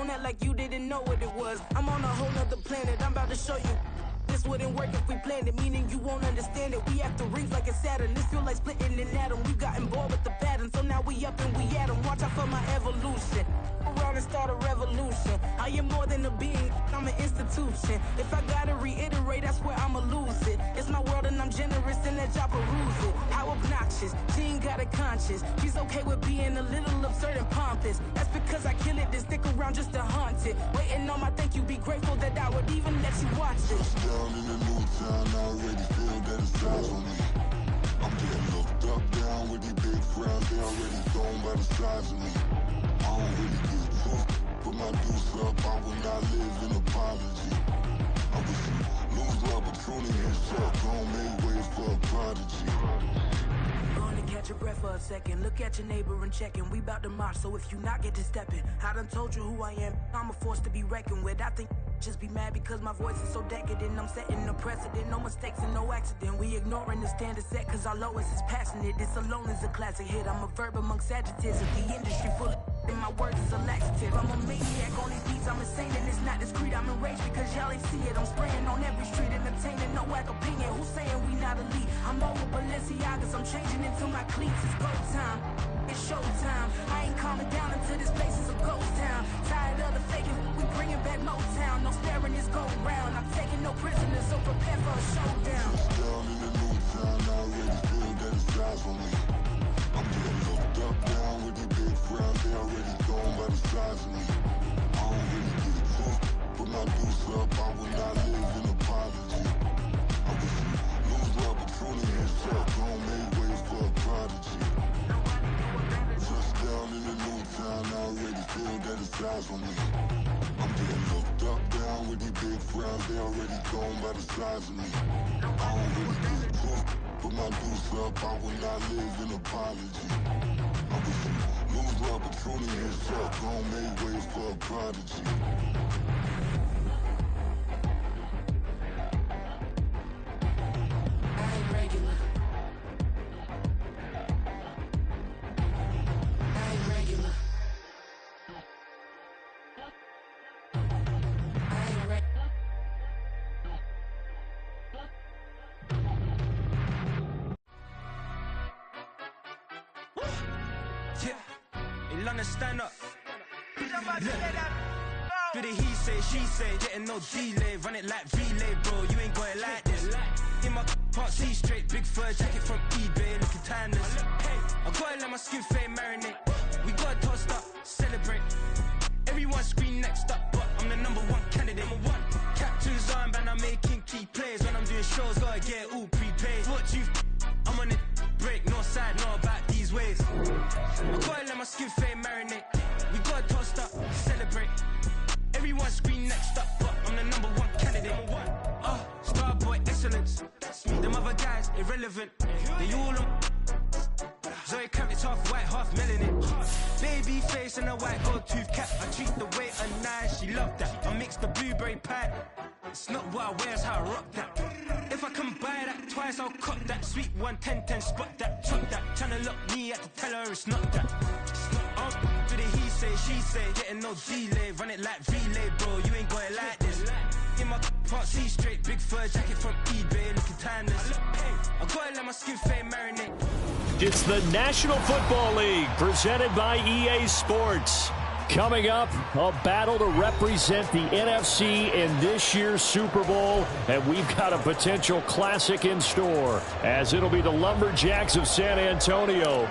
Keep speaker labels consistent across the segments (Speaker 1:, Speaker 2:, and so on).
Speaker 1: don't act like you didn't know what it was. I'm on a whole nother planet, I'm about to show you. This wouldn't work if we planned it, meaning you won't understand it. We have to rings like it's Saturn. This feel like splitting an atom. We've gotten bored with the pattern, so now we up and we at 'em. Watch out for my evolution. Around and start a revolution. I am more than a being, I'm an institution. If I gotta reiterate, that's where I'ma lose it. It's my world and I'm generous and that y'all peruse it. How obnoxious, she ain't got a conscience. She's okay with being a little absurd and pompous. That's because I kill it, then stick around just to haunt it. Waiting on my thank you, be grateful that I would even let you watch it.
Speaker 2: Down in the new town, I already feel that it's eyes on me. I'm getting looked up, down with these big frowns, they already thrown by the size of me. I don't really give a fuck, put my deuce up, I will not live in apology. I wish you lose the opportunity and shut, gon' make way for a prodigy.
Speaker 1: Gonna catch your breath for a second. Look at your neighbor and checking. We bout to march, so if you not get to stepping. I done told you who I am. I'm a force to be reckoned with. I think just be mad because my voice is so decadent. I'm setting a precedent. No mistakes and no accident. We ignoring the standard set cause our lowest is passionate. This alone is a classic hit. I'm a verb amongst adjectives. If the industry full of and my words is a laxative. I'm a maniac on these beats. I'm insane and it's not discreet. I'm enraged because y'all ain't see it. I'm spraying on every street, entertaining no whack opinion. Who's saying we not elite? I'm over Balenciagas. I'm changing into my cleats. It's go time. It's showtime. I ain't calming down until this place is a ghost town. Tired of the faking. We bringing back Motown. No sparing this go round. I'm taking no prisoners, so prepare for a showdown.
Speaker 2: Down in the new town, I already feel that it's eyes on me. I'm getting looked up, down with these big frowns, they already thrown by the size of me. I don't really give a fuck, put my deuce up, I will not live in apology. I wish you lose the opportunity and shut, gon' make way for a prodigy. Just down in the new town, I already feel that it's eyes on me. I'm getting looked up, down with these big frowns, they already thrown by the size of me. I don't really give a fuck, put my deuce up, I will not live in apology. I wish you lose the opportunity and shut, gon' make way for a prodigy.
Speaker 3: Stand up. Do the he say, she say, getting no delay. Run it like relay, bro. You ain't got it like this. In my can't see straight. Big fur jacket from eBay, looking timeless. I gotta let my skin fade marinate. We gotta toast up, celebrate. Everyone scream next up, but I'm the number one candidate. Captain's armband, I'm making key plays. When I'm doing shows, gotta get it all prepaid. What you? I'm on it. Break, no side, no about these ways. I gotta let my skin fade marinate. We gotta toast up, celebrate. Everyone scream next up, but I'm the number one candidate. Starboy excellence. Them other guys irrelevant. They all on. Zoe Kravitz half white, half melanin. Baby face and a white gold tooth cap. I treat the waiter nice, she love that. I mix the blueberry pie. It's not what I wear, it's how I rock that. If I can buy that twice, I'll cop that. Sweet 110, spot that, chop that. Tryna lock me, I have to tell her it's not that. Do the he say, she say, getting no delay. Run it like relay, bro, you ain't got it like this. In my can't see straight, big fur jacket from eBay, looking timeless. I gotta let my skin fade marinate.
Speaker 4: It's the National Football League, presented by EA Sports. Coming up, a battle to represent the NFC in this year's Super Bowl, and we've got a potential classic in store, as it'll be the Lumberjacks of San Antonio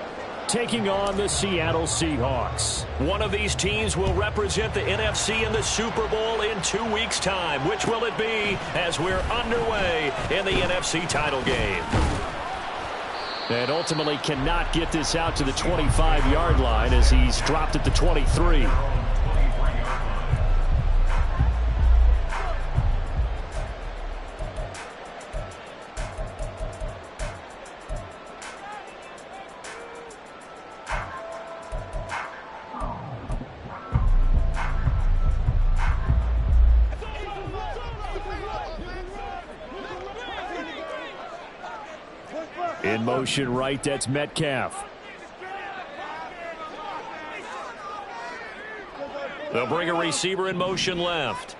Speaker 4: taking on the Seattle Seahawks. One of these teams will represent the NFC in the Super Bowl in 2 weeks' time. Which will it be, as we're underway in the NFC title game? And ultimately cannot get this out to the 25-yard line as he's dropped at the 23. In motion right, that's Metcalf. They'll bring a receiver in motion left.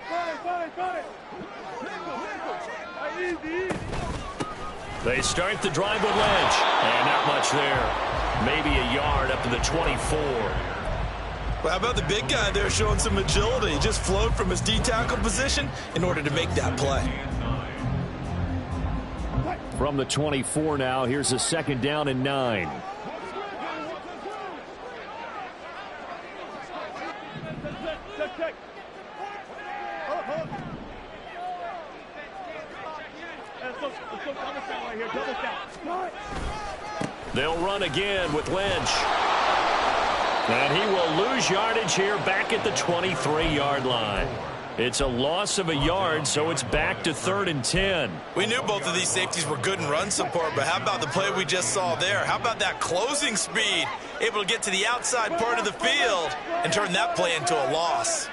Speaker 4: They start the drive with Lynch. And not much there. Maybe a yard up to the 24.
Speaker 5: Well, how about the big guy there showing some agility? He just flowed from his D-tackle position in order to make that play.
Speaker 4: From the 24 now, here's a 2nd down and 9. They'll run again with Lynch. And he will lose yardage here back at the 23-yard line. It's a loss of a yard, so it's back to 3rd and 10.
Speaker 5: We knew both of these safeties were good in run support, but how about the play we just saw there? How about that closing speed? Able to get to the outside part of the field and turn that play into a loss.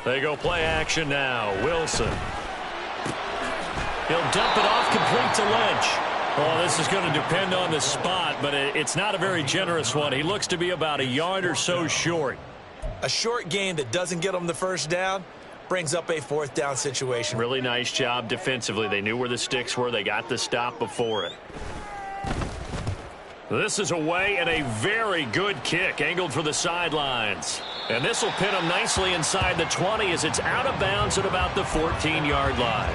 Speaker 4: They go play action now. Wilson. He'll dump it off complete to Lynch. Oh, this is going to depend on the spot, but it's not a very generous one. He looks to be about a yard or so short.
Speaker 5: A short gain that doesn't get him the first down brings up a 4th down situation.
Speaker 4: Really nice job defensively. They knew where the sticks were. They got the stop before it. This is away and a very good kick angled for the sidelines. And this will pin him nicely inside the 20 as it's out of bounds at about the 14-yard line.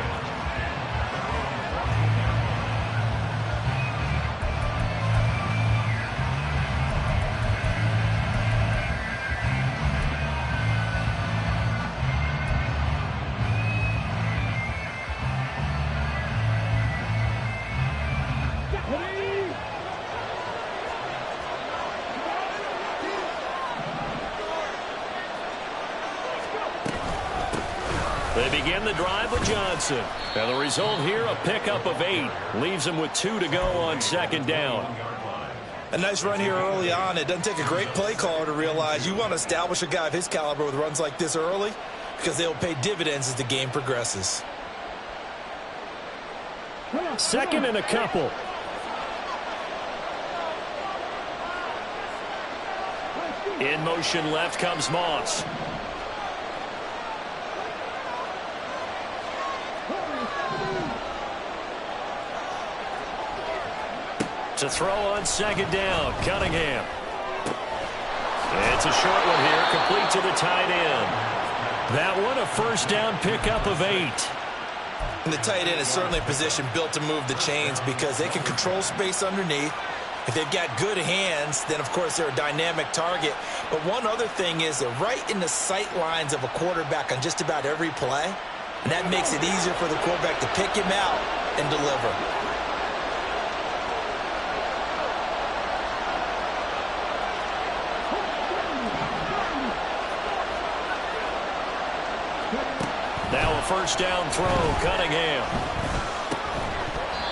Speaker 4: They begin the drive with Johnson. And the result here, a pickup of 8. Leaves him with 2 to go on 2nd down.
Speaker 5: A nice run here early on. It doesn't take a great play caller to realize you want to establish a guy of his caliber with runs like this early because they'll pay dividends as the game progresses.
Speaker 4: 2nd and a couple. In motion left comes Moss. To throw on 2nd down, Cunningham. It's a short one here, complete to the tight end. That one a 1st down pickup of 8.
Speaker 5: And the tight end is certainly a position built to move the chains because they can control space underneath. If they've got good hands, then of course they're a dynamic target. But one other thing is they're right in the sight lines of a quarterback on just about every play. And that makes it easier for the quarterback to pick him out and deliver.
Speaker 4: Now a 1st down throw, Cunningham.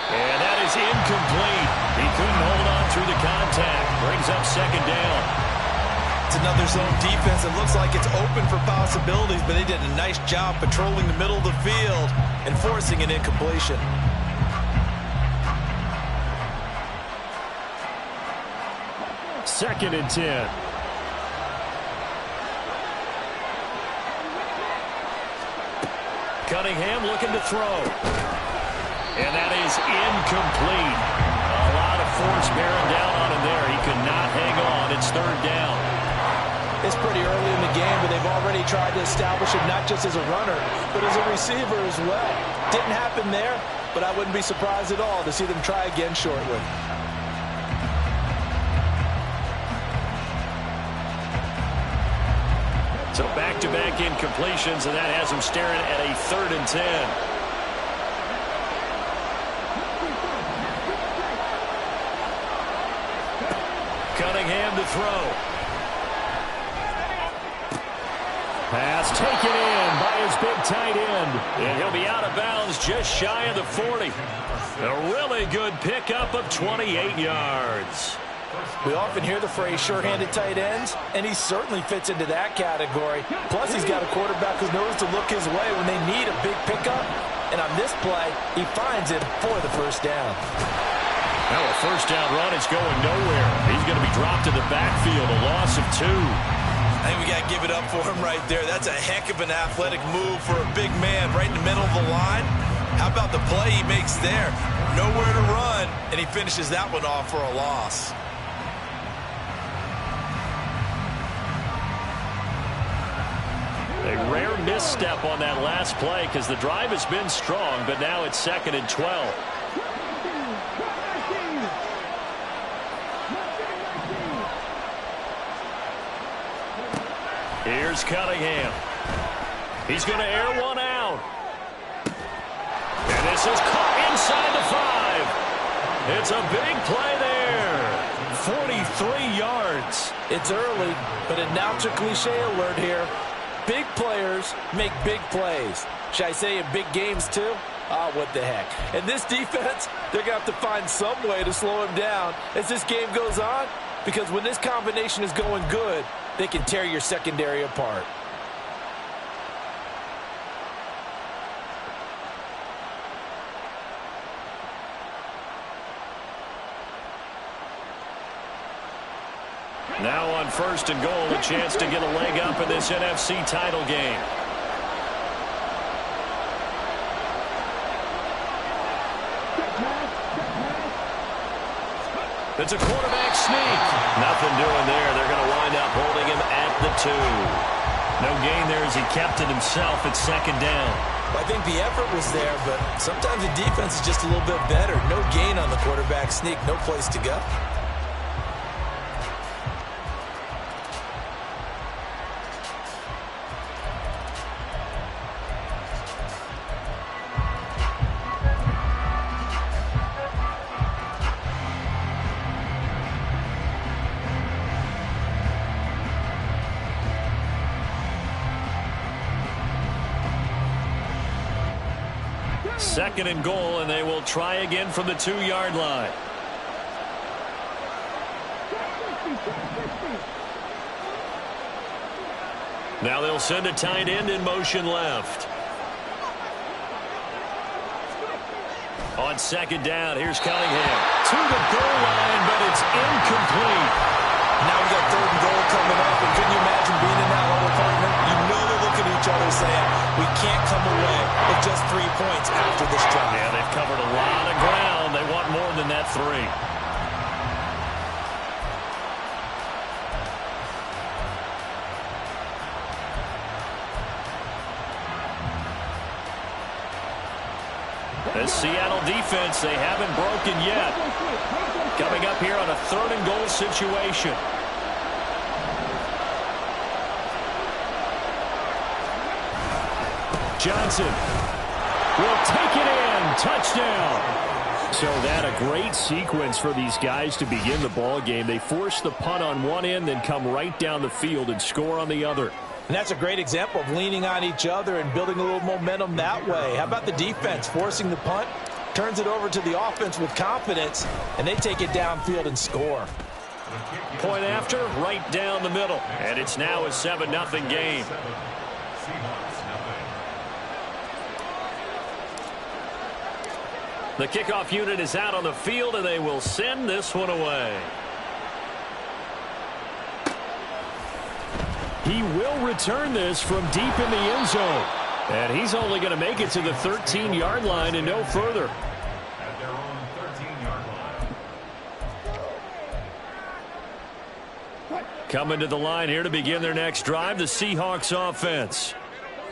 Speaker 4: And that is incomplete. He couldn't hold on through the contact. Brings up 2nd down.
Speaker 5: It's another zone defense. It looks like it's open for possibilities, but they did a nice job patrolling the middle of the field and forcing an incompletion.
Speaker 4: Second and 10. Cunningham looking to throw. And that is incomplete. A lot of force bearing down on him there. He could not hang on. It's 3rd down.
Speaker 5: It's pretty early in the game, but they've already tried to establish him not just as a runner, but as a receiver as well. Didn't happen there, but I wouldn't be surprised at all to see them try again shortly.
Speaker 4: So back-to-back incompletions, and that has him staring at a 3rd and 10. Cunningham to throw. Pass taken in by his big tight end. And he'll be out of bounds just shy of the 40. A really good pickup of 28 yards.
Speaker 5: We often hear the phrase sure-handed tight ends, and he certainly fits into that category. Plus, he's got a quarterback who knows to look his way when they need a big pickup. And on this play, he finds it for the 1st down.
Speaker 4: Now a first down run is going nowhere. He's going to be dropped to the backfield, a loss of 2.
Speaker 5: I think we got to give it up for him right there. That's a heck of an athletic move for a big man right in the middle of the line. How about the play he makes there? Nowhere to run, and he finishes that one off for a loss.
Speaker 4: A rare misstep on that last play because the drive has been strong, but now it's 2nd and 12. Here's Cunningham. He's going to air one out. And this is caught inside the 5. It's a big play there. 43 yards.
Speaker 5: It's early, but a now-to cliche alert here. Big players make big plays. Should I say in big games too? What the heck. And this defense, they're going to have to find some way to slow him down as this game goes on, because when this combination is going good, they can tear your secondary apart.
Speaker 4: Now on 1st and goal, a chance to get a leg up in this NFC title game. It's a quarterback sneak. Nothing doing there. They're going to wind up holding him at the 2. No gain there as he kept it himself at 2nd down.
Speaker 5: I think the effort was there, but sometimes the defense is just a little bit better. No gain on the quarterback sneak. No place to go.
Speaker 4: Second and goal, and they will try again from the 2-yard line. Now they'll send a tight end in motion left. On 2nd down, here's Cunningham. To the goal line, but it's incomplete.
Speaker 5: Now we got 3rd and goal coming up, and can you imagine being in that level, partner? You know they're looking at each other saying, we can't come away with just 3 points after this drive.
Speaker 4: Yeah, they've covered a lot of ground. They want more than that 3. The Seattle defense, they haven't broken yet. Coming up here on a 3rd and goal situation. Johnson will take it in. Touchdown. So that a great sequence for these guys to begin the ball game. They force the punt on one end, then come right down the field and score on the other.
Speaker 5: And that's a great example of leaning on each other and building a little momentum that way. How about the defense forcing the punt, turns it over to the offense with confidence, and they take it downfield and score.
Speaker 4: Point after, right down the middle. And it's now a 7-0 game. The kickoff unit is out on the field, and they will send this one away. He will return this from deep in the end zone. And he's only going to make it to the 13-yard line and no further.
Speaker 6: At their own 13-yard line.
Speaker 4: Coming to the line here to begin their next drive, the Seahawks offense.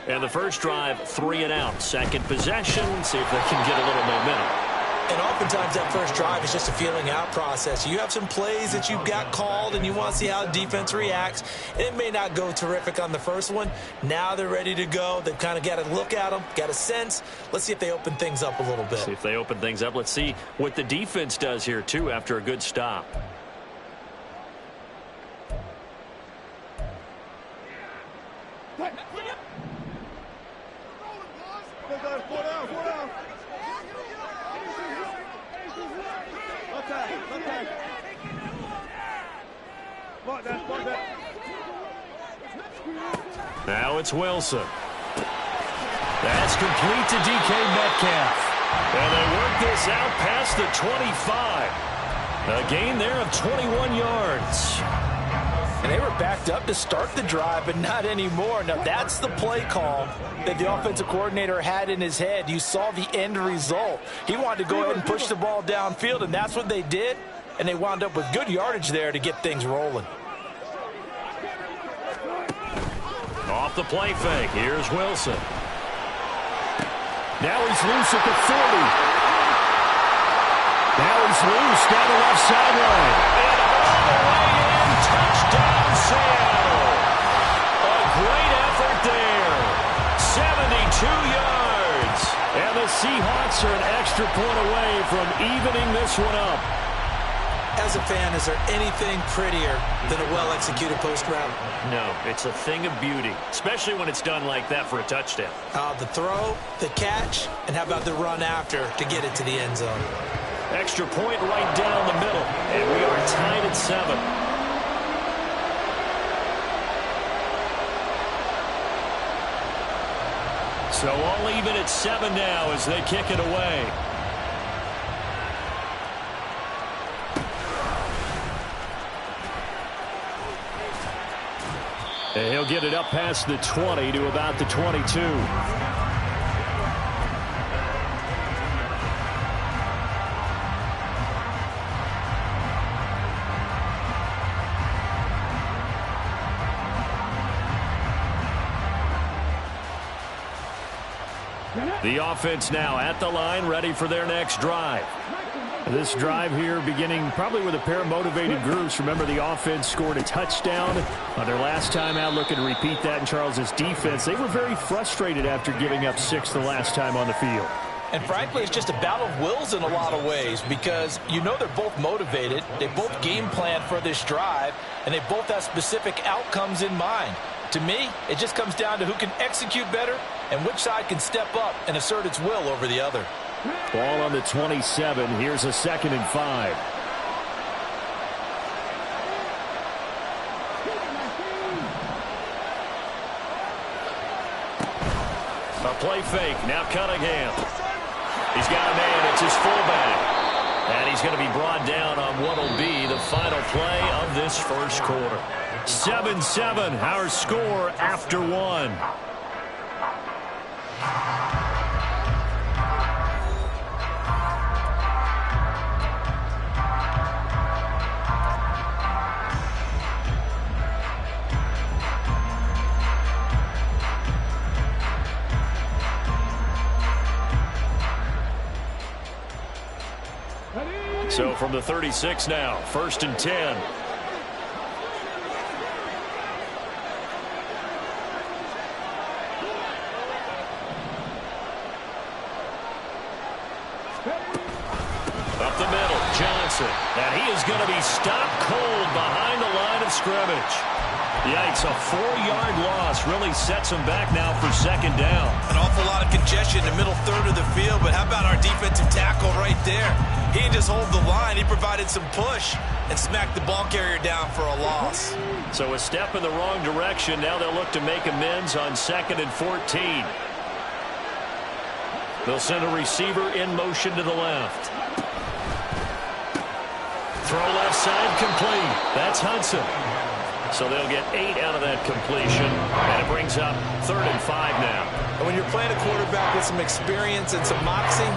Speaker 4: And the first drive, 3 and out. Second possession, see if they can get a little momentum.
Speaker 5: And oftentimes that first drive is just a feeling out process. You have some plays that you've got called and you want to see how the defense reacts. And it may not go terrific on the first one. Now they're ready to go. They've kind of got to look at them, got a sense. Let's see if they open things up a little bit.
Speaker 4: See if they open things up. Let's see what the defense does here, too, after a good stop. Now it's Wilson. That's complete to DK Metcalf. And they work this out past the 25. A gain there of 21 yards.
Speaker 5: And they were backed up to start the drive, but not anymore. Now, that's the play call that the offensive coordinator had in his head. You saw the end result. He wanted to go ahead and push the ball downfield, and that's what they did. And they wound up with good yardage there to get things rolling.
Speaker 4: Off the play fake. Here's Wilson. Now he's loose at the 40. Now he's loose down the left sideline. And all the way in, touchdown Seattle. A great effort there. 72 yards. And the Seahawks are an extra point away from evening this one up.
Speaker 5: As a fan, is there anything prettier than a well-executed post route?
Speaker 4: No, it's a thing of beauty, especially when it's done like that for a touchdown.
Speaker 5: The throw, the catch, and how about the run after to get it to the end zone?
Speaker 4: Extra point right down the middle, and we are tied at 7. So all even at 7 now as they kick it away. And he'll get it up past the 20 to about the 22. The offense now at the line, ready for their next drive. This drive here beginning probably with a pair of motivated groups. Remember, the offense scored a touchdown on their last time out, looking to repeat that in Charles's defense. They were very frustrated after giving up 6 the last time on the field.
Speaker 5: And frankly, it's just a battle of wills in a lot of ways because you know they're both motivated. They both game plan for this drive, and they both have specific outcomes in mind. To me, it just comes down to who can execute better and which side can step up and assert its will over the other.
Speaker 4: Ball on the 27. Here's a 2nd and 5. A play fake. Now Cunningham. He's got a man. It's his fullback. And he's going to be brought down on what will be the final play of this first quarter. 7-7, our score after 1. So from the 36 now, 1st and 10. Up the middle, Johnson. And he is going to be stopped cold behind the line of scrimmage. Yikes, a 4-yard loss really sets him back now for 2nd down.
Speaker 5: An awful lot of congestion in the middle third of the field, but how about our defensive tackle right there? He didn't just hold the line, he provided some push and smacked the ball carrier down for a loss.
Speaker 4: So a step in the wrong direction. Now they'll look to make amends on 2nd and 14. They'll send a receiver in motion to the left. Throw left side complete. That's Hudson. So they'll get 8 out of that completion, and it brings up 3rd and 5 now.
Speaker 5: And when you're playing a quarterback with some experience and some moxie,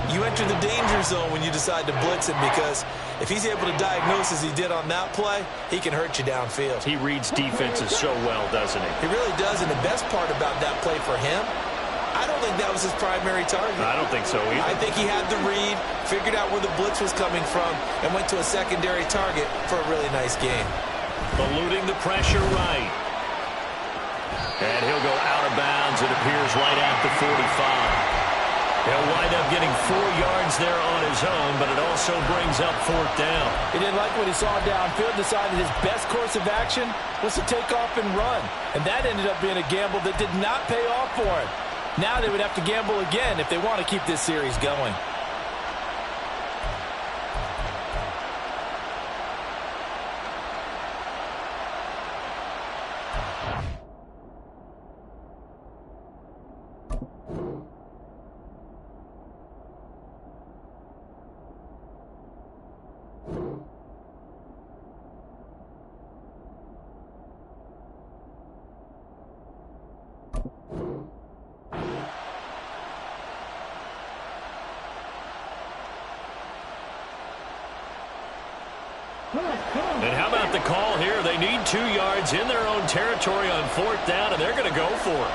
Speaker 5: you enter the danger zone when you decide to blitz him, because if he's able to diagnose as he did on that play, he can hurt you downfield.
Speaker 4: He reads defenses so well, doesn't he?
Speaker 5: He really does, and the best part about that play for him, I don't think that was his primary target.
Speaker 4: I don't think so either.
Speaker 5: I think he had the read, figured out where the blitz was coming from, and went to a secondary target for a really nice game.
Speaker 4: Eluding the pressure right. And he'll go out of bounds, it appears, right at the 45. He'll wind up getting 4 yards there on his own, but it also brings up 4th down.
Speaker 5: He didn't like what he saw downfield, decided his best course of action was to take off and run. And that ended up being a gamble that did not pay off for him. Now they would have to gamble again if they want to keep this series going.
Speaker 4: And how about the call here? They need 2 yards in their own territory on 4th down, and they're going to go for it.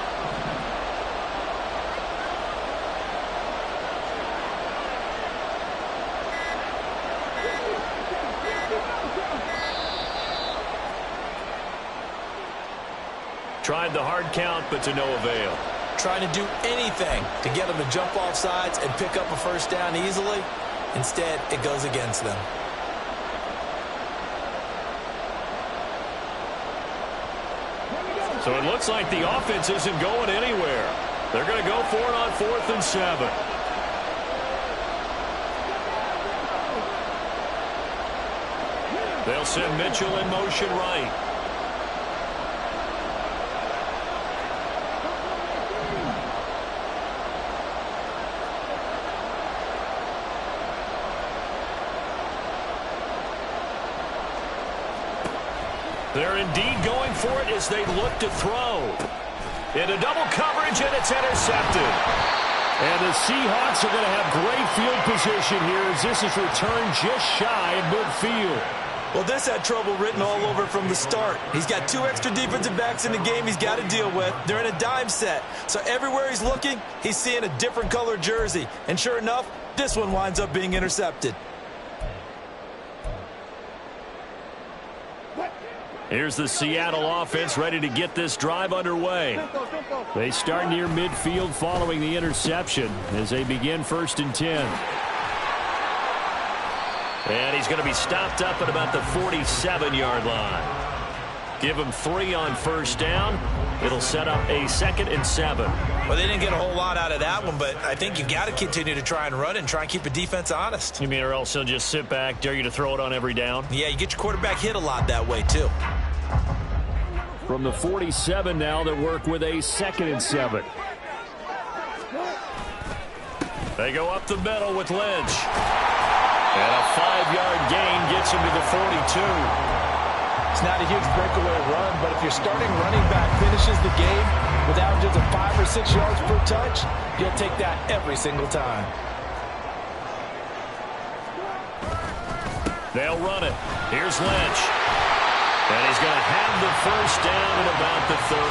Speaker 4: Tried the hard count, but to no avail.
Speaker 5: Trying to do anything to get them to jump off sides and pick up a first down easily. Instead, it goes against them.
Speaker 4: So it looks like the offense isn't going anywhere. They're going to go for it on 4th and 7. They'll send Mitchell in motion right. They're indeed going for it as they look to throw. Into double coverage, and it's intercepted. And the Seahawks are going to have great field position here as this is returned just shy of midfield.
Speaker 5: Well, this had trouble written all over from the start. He's got 2 extra defensive backs in the game he's got to deal with. They're in a dime set. So everywhere he's looking, he's seeing a different color jersey. And sure enough, this one winds up being intercepted.
Speaker 4: Here's the Seattle offense ready to get this drive underway. They start near midfield following the interception as they begin 1st and 10. And he's going to be stopped up at about the 47-yard line. Give him 3 on 1st down. It'll set up a 2nd and 7.
Speaker 5: Well, they didn't get a whole lot out of that one, but I think you've got to continue to try and run and try and keep the defense honest.
Speaker 4: You mean or else he'll just sit back, dare you to throw it on every down?
Speaker 5: Yeah, you get your quarterback hit a lot that way, too.
Speaker 4: From the 47 now, they work with a 2nd and 7. They go up the middle with Lynch. And a 5-yard gain gets him to the 42.
Speaker 5: It's not a huge breakaway run, but if your starting running back finishes the game with averages of 5 or 6 yards per touch, you'll take that every single time.
Speaker 4: They'll run it. Here's Lynch. And he's going to have the first down at about the 38.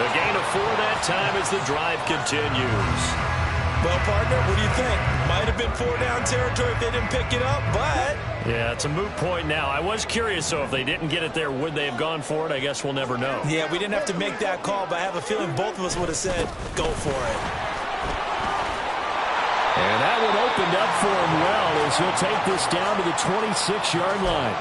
Speaker 4: The gain of 4 that time as the drive continues.
Speaker 5: Well, partner, what do you think? Might have been 4-down territory if they didn't pick it up, but...
Speaker 4: Yeah, it's a moot point now. I was curious, so if they didn't get it there, would they have gone for it? I guess we'll never know.
Speaker 5: Yeah, we didn't have to make that call, but I have a feeling both of us would have said, go for it.
Speaker 4: And that one opened up for him well as he'll take this down to the 26-yard line.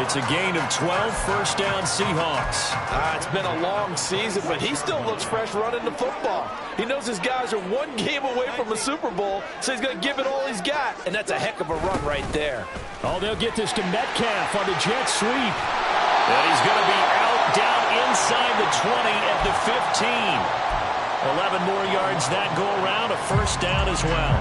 Speaker 4: It's a gain of 12, first down Seahawks.
Speaker 7: It's been a long season, but he still looks fresh running the football. He knows his guys are 1 game away from a Super Bowl, so he's going to give it all he's got. And that's a heck of a run right there.
Speaker 4: Oh, they'll get this to Metcalf on the jet sweep. And he's going to be out down inside the 20 at the 15. 11 more yards that go around, a first down as well.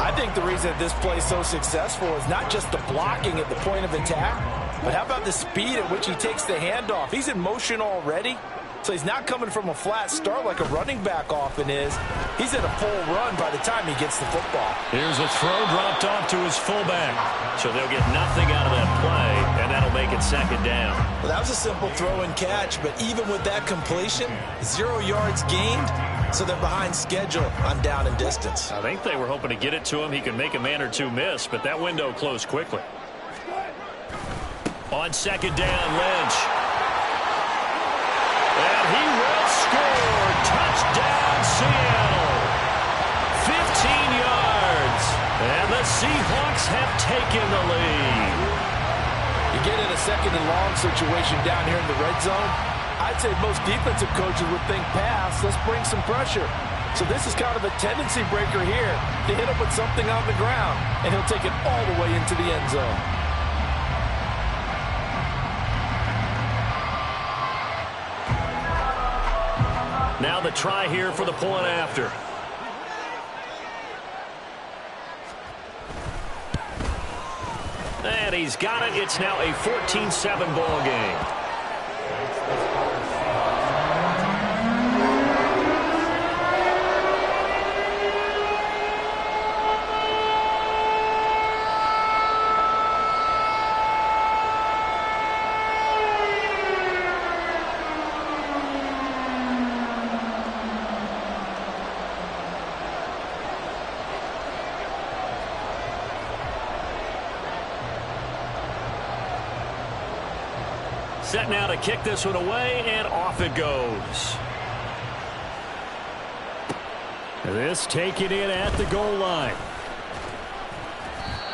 Speaker 7: I think the reason that this play is so successful is not just the blocking at the point of attack, but how about the speed at which he takes the handoff? He's in motion already, so he's not coming from a flat start like a running back often is. He's in a full run by the time he gets the football.
Speaker 4: Here's a throw dropped off to his fullback. So they'll get nothing out of that play, and that'll make it 2nd down.
Speaker 5: Well, that was a simple throw and catch, but even with that completion, 0 yards gained, so they're behind schedule on down and distance.
Speaker 4: I think they were hoping to get it to him. He could make a man or 2 miss, but that window closed quickly. On 2nd down, Lynch. And he will score. Touchdown, Seattle. 15 yards. And the Seahawks have taken the lead.
Speaker 7: You get in a 2nd and long situation down here in the red zone, I'd say most defensive coaches would think pass, let's bring some pressure. So this is kind of a tendency breaker here to hit him with something on the ground, and he'll take it all the way into the end zone.
Speaker 4: Now the try here for the point after. And he's got it. It's now a 14-7 ball game. Set now to kick this one away, and off it goes. This taken in at the goal line.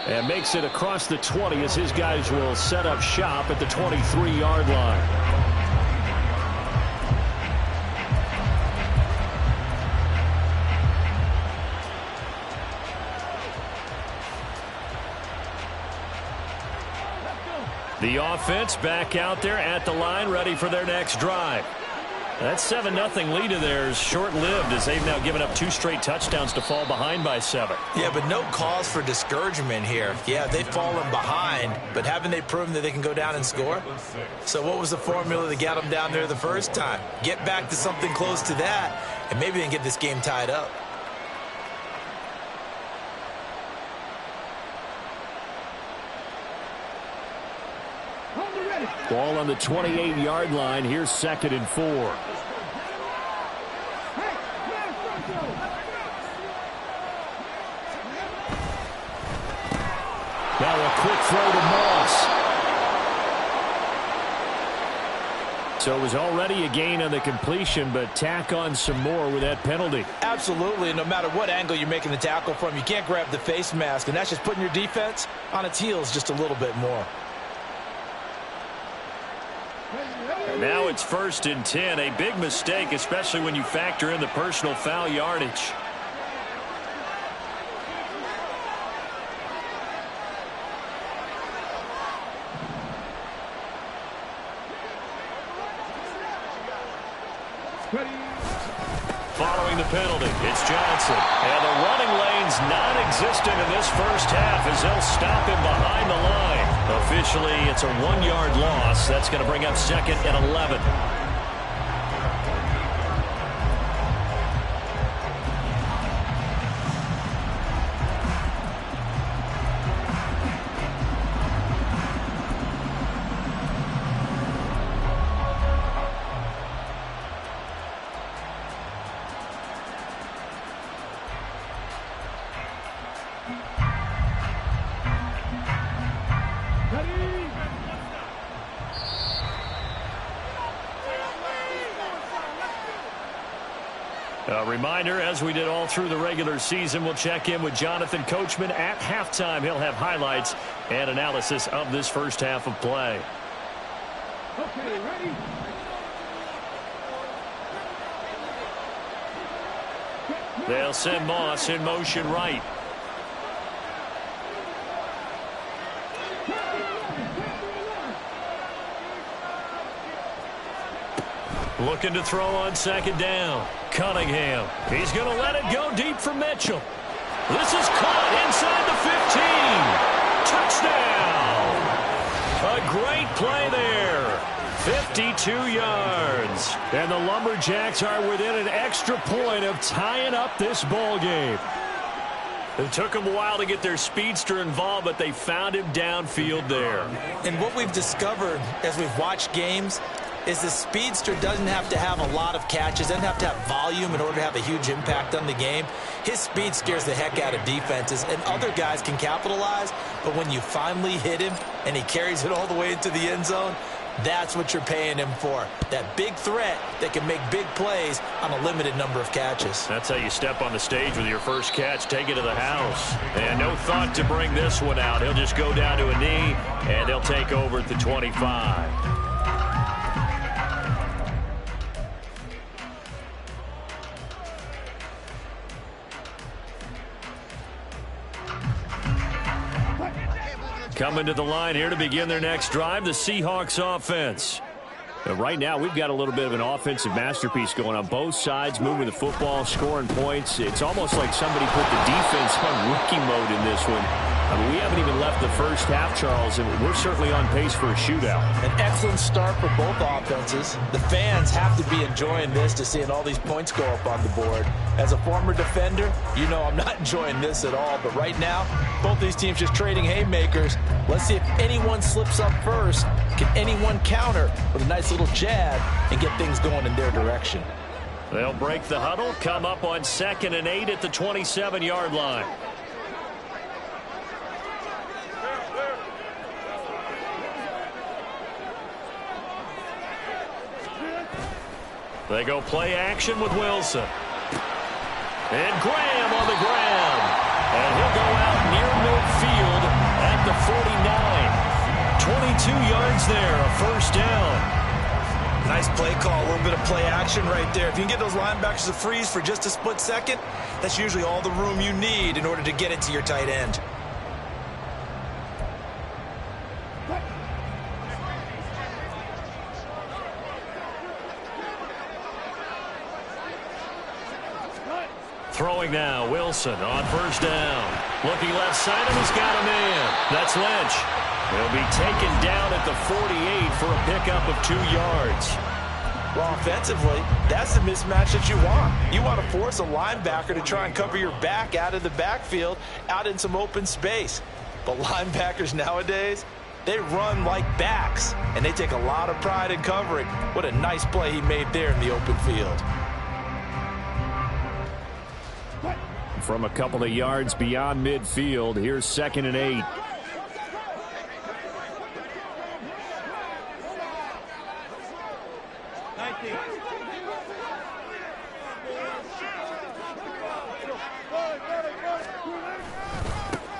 Speaker 4: And makes it across the 20 as his guys will set up shop at the 23-yard line. The offense back out there at the line, ready for their next drive. That 7-0 lead of theirs short-lived as they've now given up 2 straight touchdowns to fall behind by 7.
Speaker 5: Yeah, but no cause for discouragement here. Yeah, they've fallen behind, but haven't they proven that they can go down and score? So what was the formula that got them down there the first time? Get back to something close to that, and maybe they can get this game tied up.
Speaker 4: Ball on the 28-yard line. Here's 2nd and 4. Now a quick throw to Moss. So it was already a gain on the completion, but tack on some more with that penalty.
Speaker 7: Absolutely. No matter what angle you're making the tackle from, you can't grab the face mask, and that's just putting your defense on its heels just a little bit more.
Speaker 4: And now it's 1st and 10. A big mistake, especially when you factor in the personal foul yardage. Following the penalty, it's Johnson. And the running lane's non-existent in this first half as they'll stop him behind the line. Officially, it's a 1-yard loss. That's going to bring up 2nd and 11. A reminder, as we did all through the regular season, we'll check in with Jonathan Coachman at halftime. He'll have highlights and analysis of this first half of play.
Speaker 8: Okay, ready?
Speaker 4: They'll send Moss in motion right. Looking to throw on 2nd down. Cunningham. He's going to let it go deep for Mitchell. This is caught inside the 15. Touchdown. A great play there. 52 yards. And the Lumberjacks are within an extra point of tying up this ball game. It took them a while to get their speedster involved, but they found him downfield there.
Speaker 5: And what we've discovered as we've watched games is the speedster doesn't have to have a lot of catches, doesn't have to have volume in order to have a huge impact on the game. His speed scares the heck out of defenses, and other guys can capitalize, but when you finally hit him and he carries it all the way into the end zone, that's what you're paying him for. That big threat that can make big plays on a limited number of catches.
Speaker 4: That's how you step on the stage with your first catch. Take it to the house. And no thought to bring this one out. He'll just go down to a knee, and they'll take over at the 25. Coming to the line here to begin their next drive, the Seahawks offense. Right now, we've got a little bit of an offensive masterpiece going on both sides, moving the football, scoring points. It's almost like somebody put the defense on rookie mode in this one. I mean, we haven't even left the first half, Charles, and we're certainly on pace for a shootout.
Speaker 7: An excellent start for both offenses. The fans have to be enjoying this to seeing all these points go up on the board. As a former defender, you know I'm not enjoying this at all. But right now, both these teams just trading haymakers. Let's see if anyone slips up first. Can anyone counter with a nice little jab and get things going in their direction?
Speaker 4: They'll break the huddle, come up on 2nd and 8 at the 27-yard line. They go play action with Wilson. And Graham on the ground. And he'll go out near midfield at the 49. 22 yards there, a first down.
Speaker 5: Nice play call, a little bit of play action right there. If you can get those linebackers to freeze for just a split second, that's usually all the room you need in order to get it to your tight end.
Speaker 4: Throwing now, Wilson on first down. Looking left side, and he's got a man. That's Lynch. He'll be taken down at the 48 for a pickup of 2 yards.
Speaker 7: Well, offensively, that's the mismatch that you want. You want to force a linebacker to try and cover your back out of the backfield, out in some open space. But linebackers nowadays, they run like backs, and they take a lot of pride in covering. What a nice play he made there in the open field.
Speaker 4: From a couple of yards beyond midfield, here's 2nd and 8.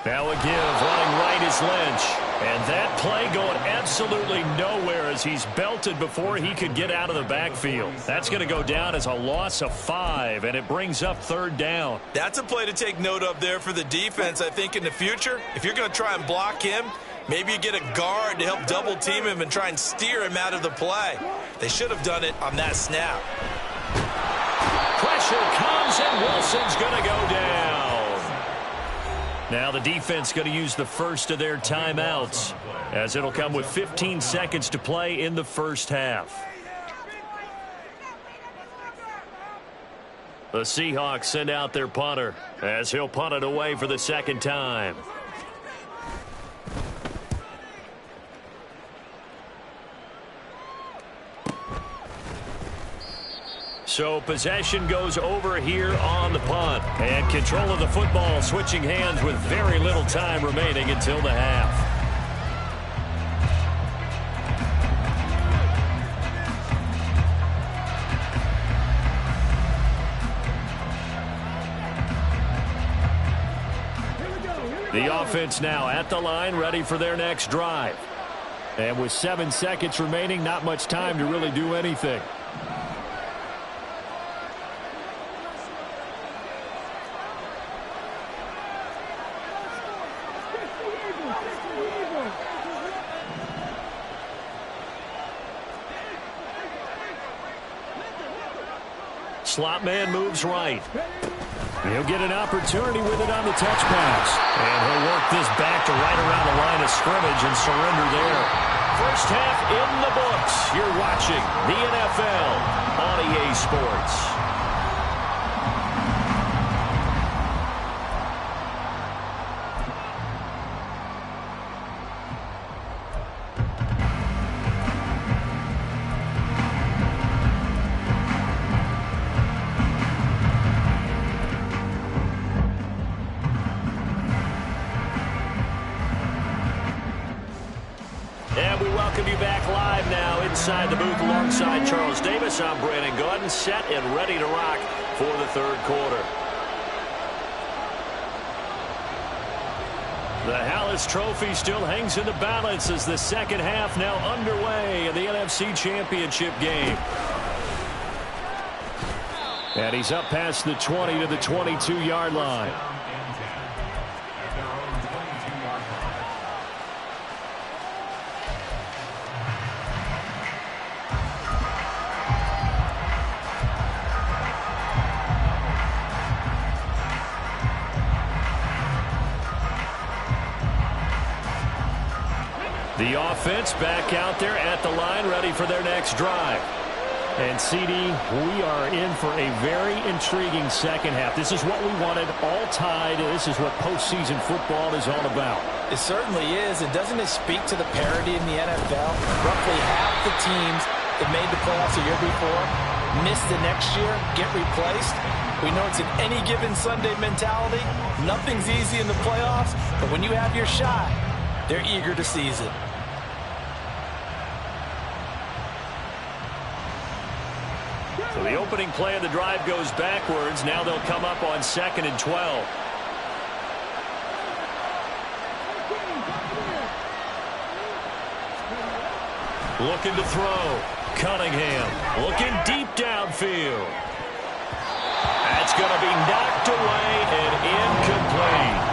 Speaker 4: Now a give, running right is Lynch. And that play going absolutely nowhere as he's belted before he could get out of the backfield. That's going to go down as a loss of 5, and it brings up 3rd down.
Speaker 5: That's a play to take note of there for the defense, I think, in the future. If you're going to try and block him, maybe you get a guard to help double team him and try and steer him out of the play. They should have done it on that snap.
Speaker 4: Pressure comes, and Wilson's going to go down. Now the defense going to use the first of their timeouts, as it'll come with 15 seconds to play in the first half. The Seahawks send out their punter, as he'll punt it away for the 2nd time. So possession goes over here on the punt. And control of the football switching hands with very little time remaining until the half. The offense now at the line, ready for their next drive. And with 7 seconds remaining, not much time to really do anything. Slot man moves right. He'll get an opportunity with it on the touch pass. And he'll work this back to right around the line of scrimmage and surrender there. First half in the books. You're watching the NFL on EA Sports. Inside the booth alongside Charles Davis, I'm Brandon Gaudin, set and ready to rock for the 3rd quarter. The Hallis Trophy still hangs in the balance as the 2nd half now underway in the NFC Championship game. And he's up past the 20 to the 22-yard line. The offense back out there at the line, ready for their next drive. And, CD, we are in for a very intriguing 2nd half. This is what we wanted, all tied. This is what postseason football is all about.
Speaker 7: It certainly is. And doesn't it speak to the parity in the NFL? Roughly half the teams that made the playoffs a year before miss the next year, get replaced. We know it's an any given Sunday mentality. Nothing's easy in the playoffs, but when you have your shot, they're eager to seize it.
Speaker 4: So the opening play of the drive goes backwards. Now they'll come up on 2nd and 12. Looking to throw. Cunningham looking deep downfield. That's going to be knocked away and incomplete.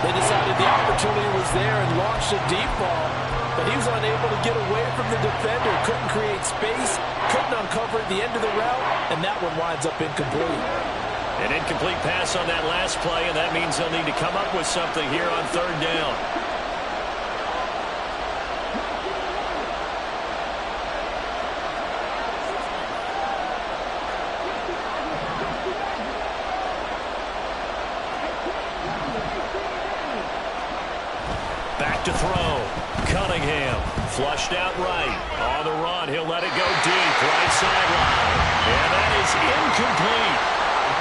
Speaker 7: They decided the opportunity was there and launched a deep ball, but he was unable to get away from the defender. Couldn't create space, couldn't uncover at the end of the route, and that one winds up incomplete.
Speaker 4: An incomplete pass on that last play, and that means they'll need to come up with something here on 3rd down. Back to throw. Cunningham flushed out right. On the run, he'll let it go deep. Right sideline. And that is incomplete.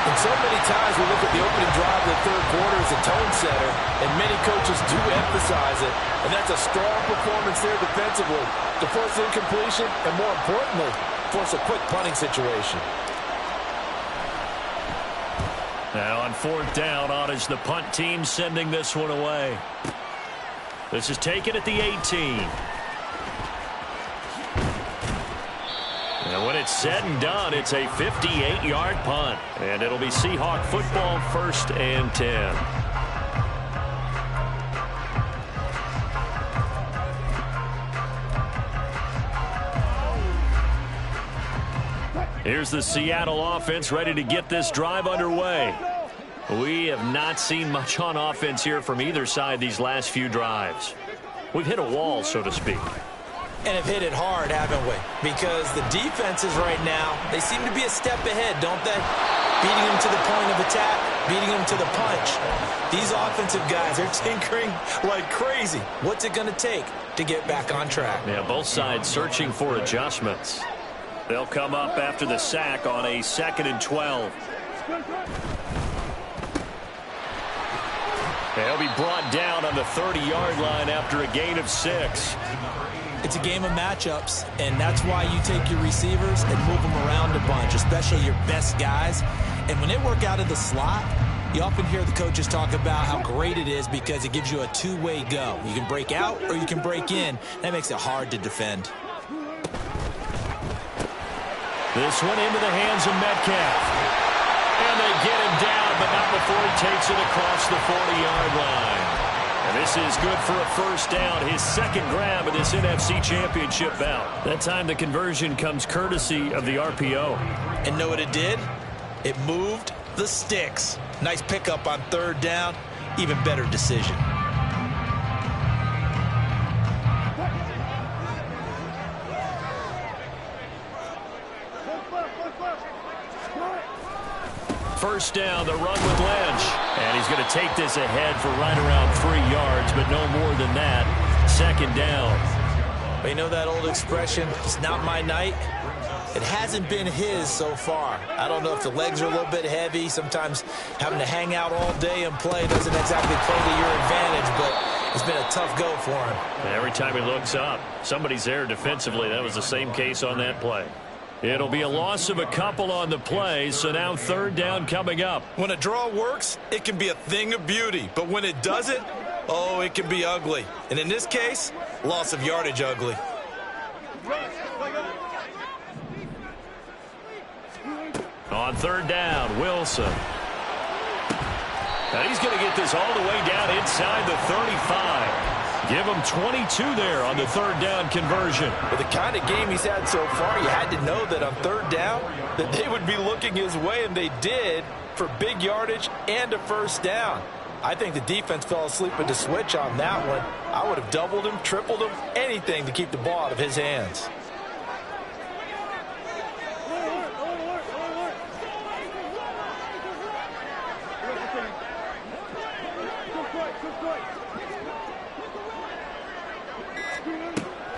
Speaker 7: And so many times we look at the opening drive of the 3rd quarter as a tone setter, and many coaches do emphasize it. And that's a strong performance there defensively to force incompletion and, more importantly, force a quick punting situation.
Speaker 4: Now on 4th down, on is the punt team sending this one away. This is taken at the 18. And when it's said and done, it's a 58-yard punt. And it'll be Seahawk football 1st and 10. Here's the Seattle offense ready to get this drive underway. We have not seen much on offense here from either side these last few drives. We've hit a wall, so to speak.
Speaker 5: And have hit it hard, haven't we? Because the defenses right now, they seem to be a step ahead, don't they? Beating them to the point of attack, beating them to the punch. These offensive guys are tinkering like crazy. What's it going to take to get back on track?
Speaker 4: Yeah, both sides searching for adjustments. They'll come up after the sack on a 2nd and 12. They'll be brought down on the 30-yard line after a gain of 6.
Speaker 5: It's a game of matchups, and that's why you take your receivers and move them around a bunch, especially your best guys. And when they work out of the slot, you often hear the coaches talk about how great it is because it gives you a two-way go. You can break out or you can break in. That makes it hard to defend.
Speaker 4: This one into the hands of Metcalf. And they get him down, but not before he takes it across the 40-yard line. And this is good for a 1st down, his 2nd grab of this NFC Championship bout. That time the conversion comes courtesy of the RPO.
Speaker 5: And know what it did? It moved the sticks. Nice pickup on 3rd down. Even better decision.
Speaker 4: First down, the run with Lynch. And he's going to take this ahead for right around 3 yards, but no more than that. 2nd down.
Speaker 5: But you know that old expression, it's not my night? It hasn't been his so far. I don't know if the legs are a little bit heavy. Sometimes having to hang out all day and play doesn't exactly play to your advantage, but it's been a tough go for him.
Speaker 4: And every time he looks up, somebody's there defensively. That was the same case on that play. It'll be a loss of a couple on the play, so now 3rd down coming up.
Speaker 5: When a draw works, it can be a thing of beauty. But when it doesn't, oh, it can be ugly. And in this case, loss of yardage ugly.
Speaker 4: On 3rd down, Wilson. And he's going to get this all the way down inside the 35. Give him 22 there on the 3rd down conversion.
Speaker 7: With the kind of game he's had so far, you had to know that on 3rd down that they would be looking his way, and they did for big yardage and a 1st down. I think the defense fell asleep with the switch on that one. I would have doubled him, tripled him, anything to keep the ball out of his hands.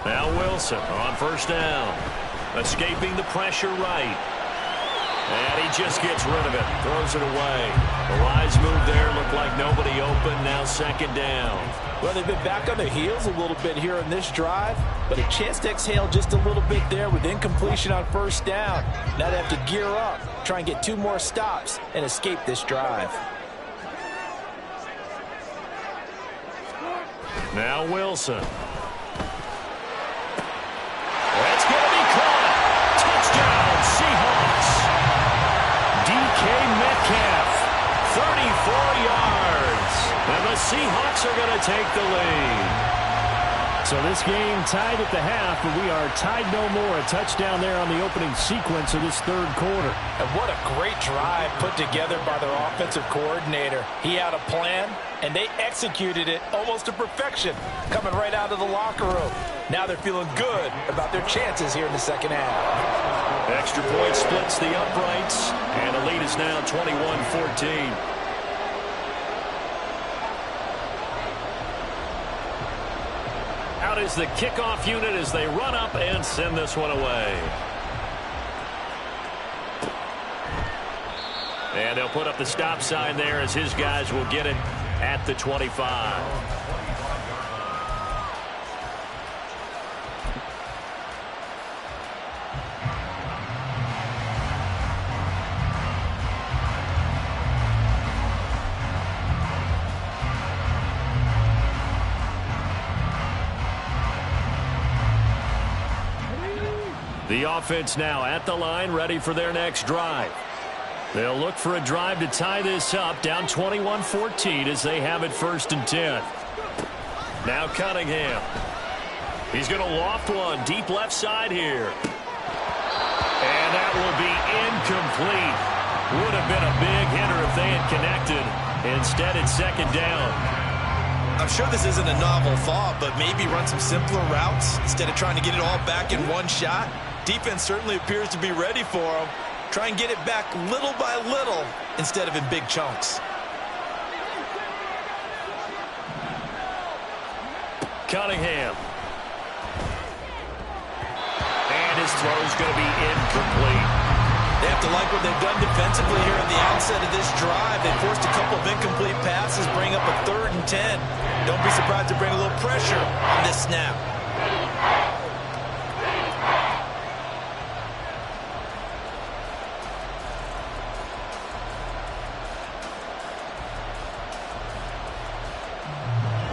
Speaker 4: Now Wilson on 1st down. Escaping the pressure right. And he just gets rid of it, throws it away. The wise move there, looked like nobody open, now second down.
Speaker 7: Well, they've been back on their heels a little bit here in this drive, but a chance to exhale just a little bit there with incompletion on first down. Now they have to gear up, try and get 2 more stops, and escape this drive.
Speaker 4: Now Wilson. That's going to be caught. Touchdown, Seahawks. DK Metcalf, 34 yards. And the Seahawks are going to take the lead. So this game tied at the half, but we are tied no more. A touchdown there on the opening sequence of this third quarter.
Speaker 7: And what a great drive put together by their offensive coordinator. He had a plan, and they executed it almost to perfection, coming right out of the locker room. Now they're feeling good about their chances here in the second half.
Speaker 4: Extra point splits the uprights, and the lead is now 21-14. Out is the kickoff unit as they run up and send this one away. And they'll put up the stop sign there as his guys will get it at the 25. The offense now at the line, ready for their next drive. They'll look for a drive to tie this up, down 21-14 as they have it 1st and 10. Now Cunningham. He's going to loft one deep left side here. And that will be incomplete. Would have been a big hitter if they had connected. Instead, it's second down.
Speaker 5: I'm sure this isn't a novel thought, but maybe run some simpler routes instead of trying to get it all back in one shot. Defense certainly appears to be ready for them. Try and get it back little by little instead of in big chunks.
Speaker 4: Cunningham. And his throw is going to be incomplete.
Speaker 5: They have to like what they've done defensively here at the outset of this drive. They forced a couple of incomplete passes, bring up a 3rd and 10. Don't be surprised to bring a little pressure on this snap.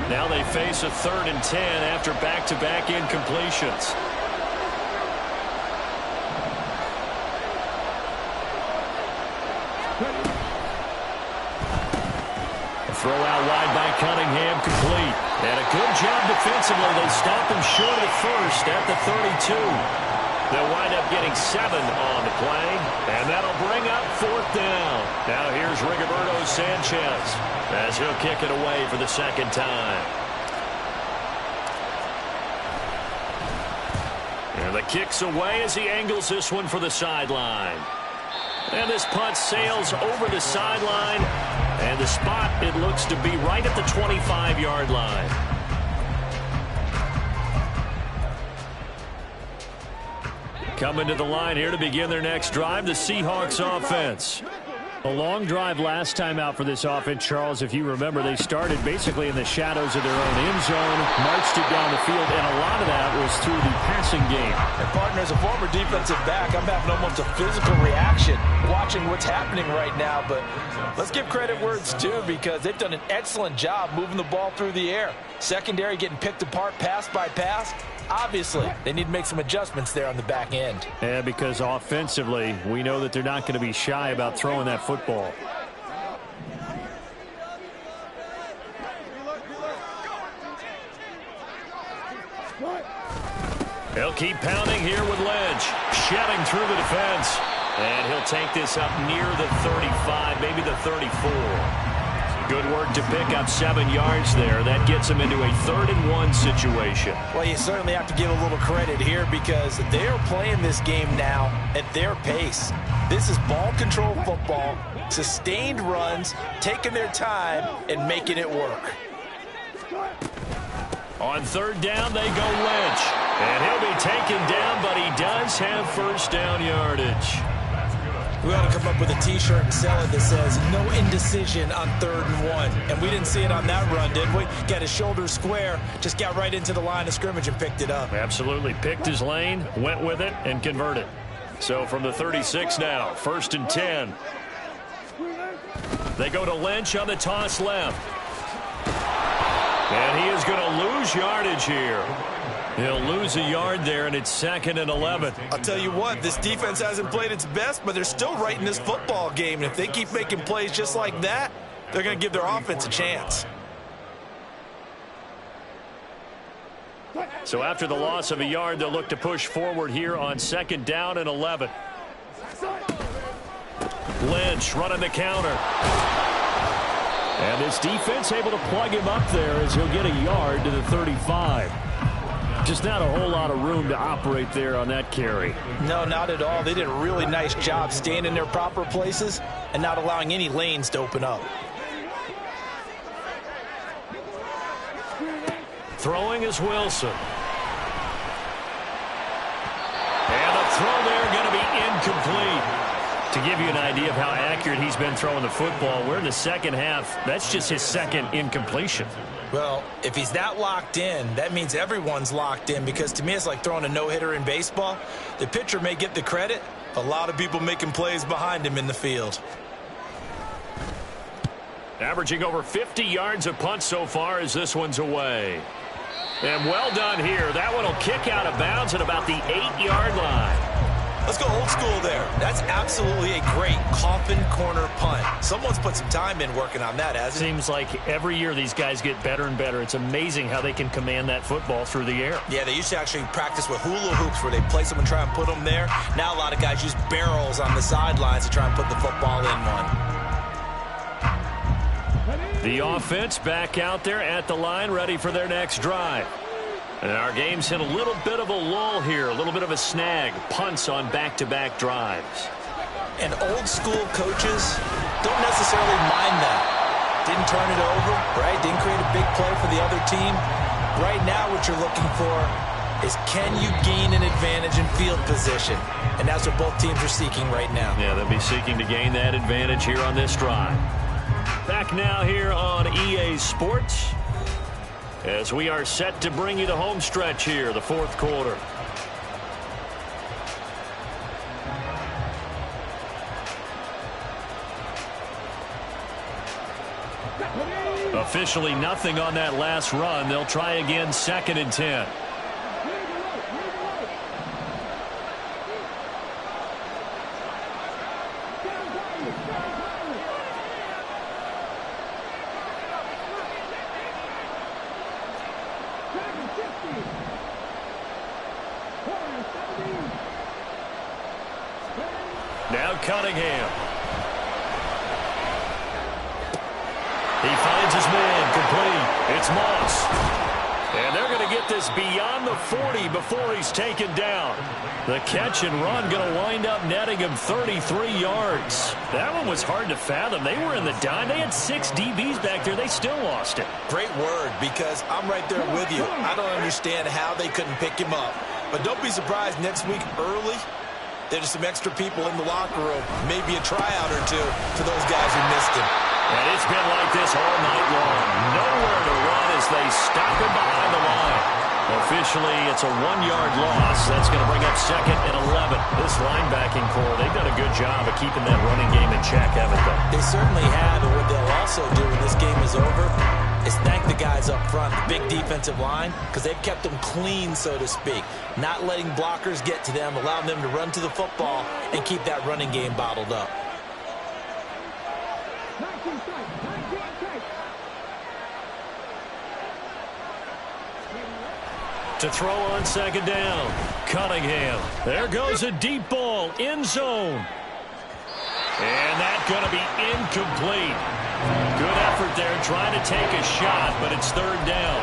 Speaker 4: Now they face a 3rd and 10 after back-to-back incompletions. A throw out wide by Cunningham, complete. And a good job defensively. They stop him short of the first at the 32. They'll wind up getting 7 on the play, and that'll bring up 4th down. Now here's Rigoberto Sanchez as he'll kick it away for the second time. And the kick's away as he angles this one for the sideline. And this punt sails over the sideline, and the spot, it looks to be right at the 25-yard line. Coming to the line here to begin their next drive, the Seahawks offense. A long drive last time out for this offense, Charles. If you remember, they started basically in the shadows of their own end zone, marched it down the field, and a lot of that was through the passing game.
Speaker 7: And partner, as a former defensive back, I'm having almost a physical reaction watching what's happening right now. But let's give credit where it's due, because they've done an excellent job moving the ball through the air. Secondary getting picked apart pass by pass. Obviously, they need to make some adjustments there on the back end.
Speaker 4: Yeah, because offensively, we know that they're not going to be shy about throwing that football. He'll keep pounding here with Lynch, shedding through the defense. And he'll take this up near the 35, maybe the 34. Good work to pick up 7 yards there. That gets him into a 3rd and 1 situation.
Speaker 7: Well, you certainly have to give a little credit here, because they're playing this game now at their pace. This is ball control football, sustained runs, taking their time, and making it work.
Speaker 4: On 3rd down, they go Lynch. And he'll be taken down, but he does have 1st down yardage.
Speaker 5: We ought to come up with a T-shirt and sell it that says, no indecision on 3rd and 1. And we didn't see it on that run, did we? Got his shoulders square, just got right into the line of scrimmage and picked it up.
Speaker 4: Absolutely. Picked his lane, went with it, and converted. So from the 36 now, 1st and 10. They go to Lynch on the toss left. And he is going to lose yardage here. He'll lose a yard there, and it's 2nd and 11.
Speaker 5: I'll tell you what, this defense hasn't played its best, but they're still right in this football game. And if they keep making plays just like that, they're going to give their offense a chance.
Speaker 4: So after the loss of a yard, they'll look to push forward here on 2nd down and 11. Lynch running the counter. And this defense able to plug him up there as he'll get a yard to the 35. Just not a whole lot of room to operate there on that carry.
Speaker 5: No, not at all. They did a really nice job staying in their proper places and not allowing any lanes to open up.
Speaker 4: Throwing is Wilson. And the throw there going to be incomplete. To give you an idea of how accurate he's been throwing the football, we're in the second half. That's just his 2nd incompletion.
Speaker 5: Well, if he's that locked in, that means everyone's locked in, because to me it's like throwing a no-hitter in baseball. The pitcher may get the credit, a lot of people making plays behind him in the field.
Speaker 4: Averaging over 50 yards a punt so far as this one's away. And well done here. That one will kick out of bounds at about the 8-yard line.
Speaker 5: Let's go old school there. That's absolutely a great coffin corner punt. Someone's put some time in working on that, hasn't it?
Speaker 4: Seems like every year these guys get better and better. It's amazing how they can command that football through the air.
Speaker 5: Yeah, they used to actually practice with hula hoops where they place them and try and put them there. Now a lot of guys use barrels on the sidelines to try and put the football in one.
Speaker 4: The offense back out there at the line, ready for their next drive. And our game's hit a little bit of a lull here, a little bit of a snag. Punts on back-to-back drives.
Speaker 5: And old school coaches don't necessarily mind that. Didn't turn it over, right? Didn't create a big play for the other team. Right now what you're looking for is, can you gain an advantage in field position? And that's what both teams are seeking right now.
Speaker 4: Yeah, they'll be seeking to gain that advantage here on this drive. Back now here on EA Sports, as we are set to bring you the home stretch here, the 4th quarter. Officially nothing on that last run. They'll try again, 2nd and 10. Now Cunningham. He finds his man, complete. It's Moss. And they're going to get this beyond the 40 before he's taken down. The catch and run going to wind up netting him 33 yards. That one was hard to fathom. They were in the dime. They had 6 DBs back there. They still lost it.
Speaker 5: Great word, because I'm right there with you. I don't understand how they couldn't pick him up. But don't be surprised next week early, there's some extra people in the locker room, maybe a tryout or two for those guys who missed him.
Speaker 4: And it's been like this all night long. Nowhere to run as they stop him behind the line. Officially, it's a 1-yard loss. That's going to bring up 2nd and 11. This linebacking core, they've done a good job of keeping that running game in check, haven't they?
Speaker 5: They certainly have, and what they'll also do when this game is over is thank the guys up front, the big defensive line, because they've kept them clean, so to speak. Not letting blockers get to them, allowing them to run to the football and keep that running game bottled up.
Speaker 4: To throw on 2nd down, Cunningham. There goes a deep ball, end zone. And that's going to be incomplete. Good effort there trying to take a shot, but it's 3rd down.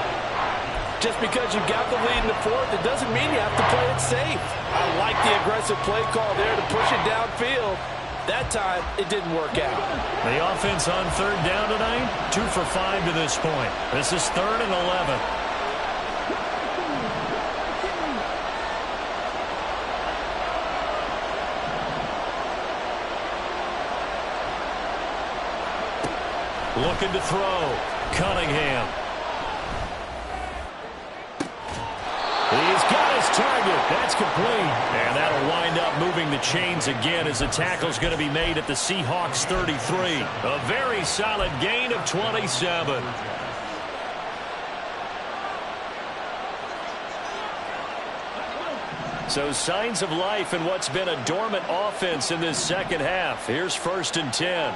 Speaker 7: Just because you got the lead in the 4th, it doesn't mean you have to play it safe. I like the aggressive play call there to push it downfield. That time, it didn't work out.
Speaker 4: The offense on 3rd down tonight, 2 for 5 to this point. This is 3rd and 11. Looking to throw. Cunningham. He's got his target. That's complete. And that'll wind up moving the chains again as the tackle's going to be made at the Seahawks 33. A very solid gain of 27. So signs of life in what's been a dormant offense in this second half. Here's 1st and 10.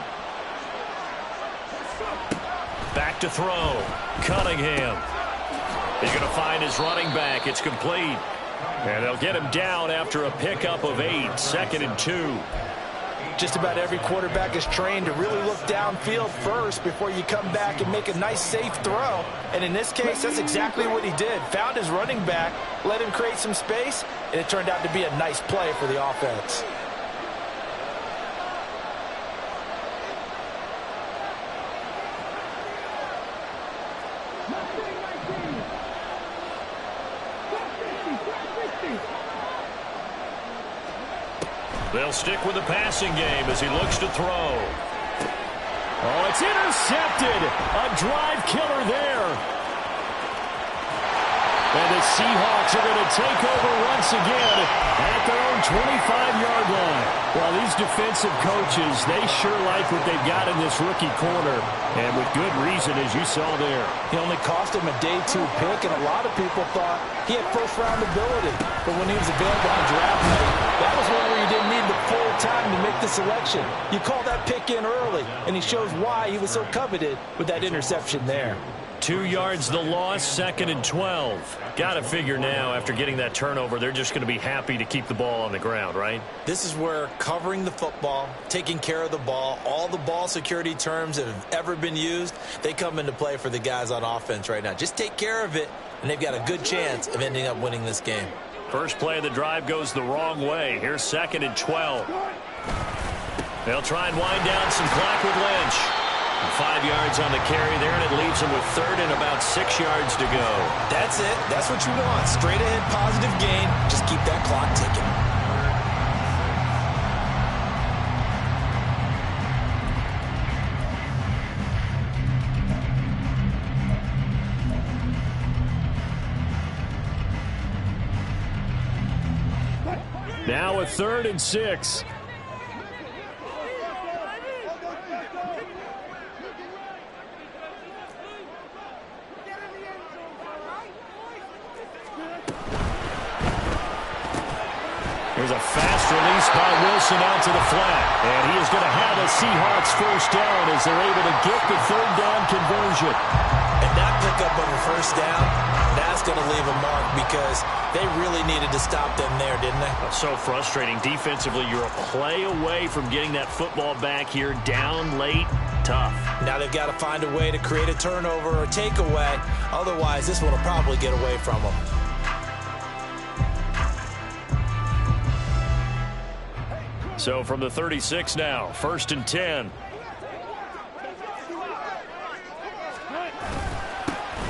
Speaker 4: Back to throw. Cunningham. He's going to find his running back. It's complete. And they'll get him down after a pickup of 8. 2nd and 2.
Speaker 7: Just about every quarterback is trained to really look downfield first before you come back and make a nice, safe throw. And in this case, that's exactly what he did. Found his running back, let him create some space, and it turned out to be a nice play for the offense.
Speaker 4: They'll stick with the passing game as he looks to throw. Oh, it's intercepted. A drive killer there. And the Seahawks are going to take over once again at their own 25-yard line. Well, these defensive coaches, they sure like what they've got in this rookie corner. And with good reason, as you saw there.
Speaker 7: He only cost him a day 2 pick, and a lot of people thought he had first-round ability. But when he was available on draft night, that was one where you didn't need the full time to make the selection. You call that pick in early, and he shows why he was so coveted with that interception there.
Speaker 4: 2 yards the loss, 2nd and 12. Got to figure now, after getting that turnover, they're just going to be happy to keep the ball on the ground, right?
Speaker 5: This is where covering the football, taking care of the ball, all the ball security terms that have ever been used, they come into play for the guys on offense right now. Just take care of it, and they've got a good chance of ending up winning this game.
Speaker 4: First play of the drive goes the wrong way. Here's 2nd and 12. They'll try and wind down some clock with Lynch. 5 yards on the carry there, and it leaves them with 3rd and about 6 yards to go.
Speaker 5: That's it. That's what you want. Straight ahead positive gain. Just keep that clock ticking.
Speaker 4: Now a 3rd and 6. Here's a fast release by Wilson out to the flat. And he is going to have a Seahawks first down as they're able to get the 3rd down conversion.
Speaker 5: And that pickup of a first down, that's going to leave a mark because they really needed to stop them there, didn't they?
Speaker 4: So frustrating. Defensively, you're a play away from getting that football back here down late. Tough.
Speaker 5: Now they've got to find a way to create a turnover or takeaway. Otherwise, this one will probably get away from them.
Speaker 4: So from the 36 now, 1st and 10.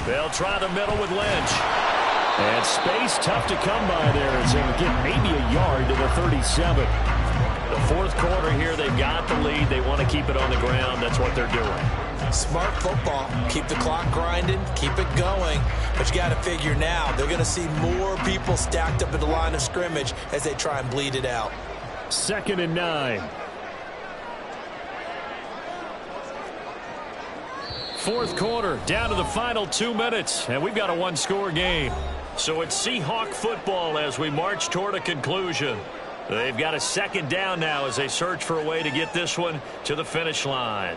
Speaker 4: They'll try the middle with Lynch. And space tough to come by there as they get maybe a yard to the 37. The 4th quarter here, they've got the lead. They want to keep it on the ground. That's what they're doing.
Speaker 5: Smart football. Keep the clock grinding. Keep it going. But you got to figure now, they're going to see more people stacked up at the line of scrimmage as they try and bleed it out.
Speaker 4: 2nd and 9. 4th quarter, down to the final 2 minutes, and we've got a one-score game. So it's Seahawk football as we march toward a conclusion. They've got a 2nd down now as they search for a way to get this one to the finish line.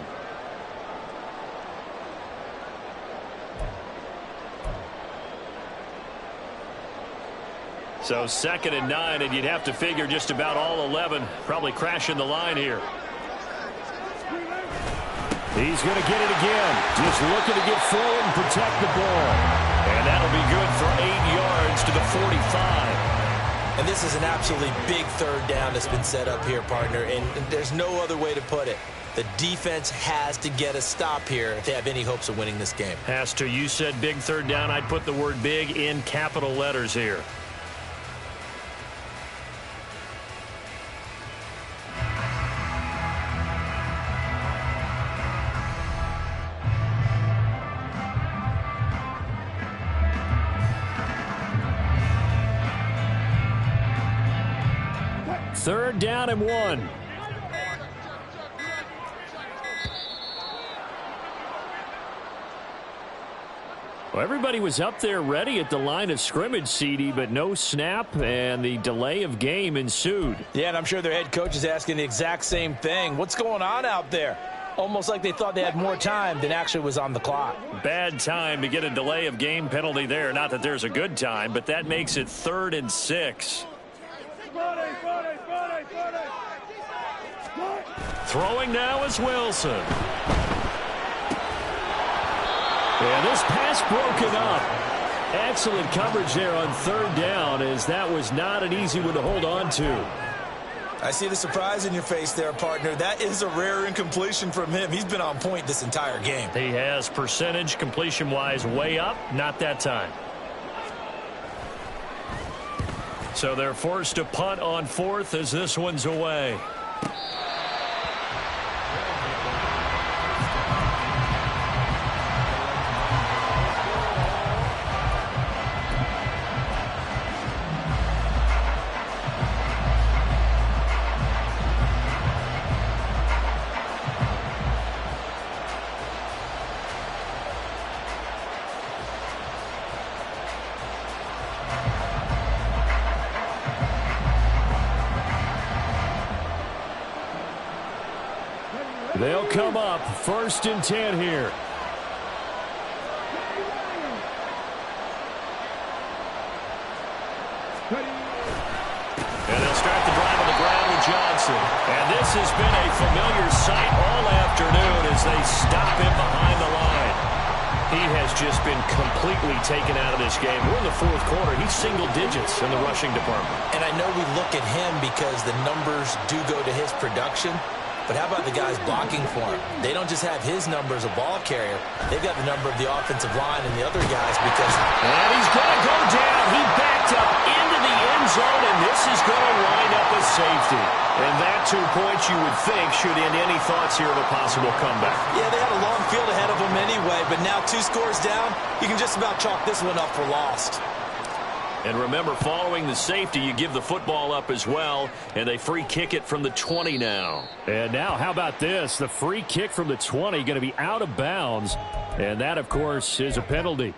Speaker 4: So 2nd and 9, and you'd have to figure just about all 11 probably crashing the line here. He's going to get it again. Just looking to get forward and protect the ball. And that'll be good for 8 yards to the 45.
Speaker 5: And this is an absolutely big 3rd down that's been set up here, partner. And there's no other way to put it. The defense has to get a stop here if they have any hopes of winning this game.
Speaker 4: Has to. You said big 3rd down. I'd put the word big in capital letters here. 3rd down and 1. Well, everybody was up there ready at the line of scrimmage, CD, but no snap, and the delay of game ensued.
Speaker 7: Yeah, and I'm sure their head coach is asking the exact same thing. What's going on out there? Almost like they thought they had more time than actually was on the clock.
Speaker 4: Bad time to get a delay of game penalty there. Not that there's a good time, but that makes it 3rd and 6. Throwing now is Wilson. And this pass broken up. Excellent coverage there on 3rd down, as that was not an easy one to hold on to.
Speaker 5: I see the surprise in your face there, partner. That is a rare incompletion from him. He's been on point this entire game.
Speaker 4: He has percentage completion-wise way up. Not that time. So they're forced to punt on 4th as this one's away. They'll come up 1st and 10 here. And they'll start the drive on the ground with Johnson. And this has been a familiar sight all afternoon as they stop him behind the line. He has just been completely taken out of this game. We're in the 4th quarter. He's single digits in the rushing department.
Speaker 5: And I know we look at him because the numbers do go to his production. But how about the guys blocking for him? They don't just have his number as a ball carrier. They've got the number of the offensive line and the other guys because...
Speaker 4: And he's going to go down. He backed up into the end zone, and this is going to wind up a safety. And that 2 points you would think should end any thoughts here of a possible comeback.
Speaker 5: Yeah, they had a long field ahead of them anyway, but now 2 scores down, you can just about chalk this one up for lost.
Speaker 4: And remember, following the safety, you give the football up as well, and they free kick it from the 20 now. And now, how about this? The free kick from the 20 going to be out of bounds, and that, of course, is a penalty.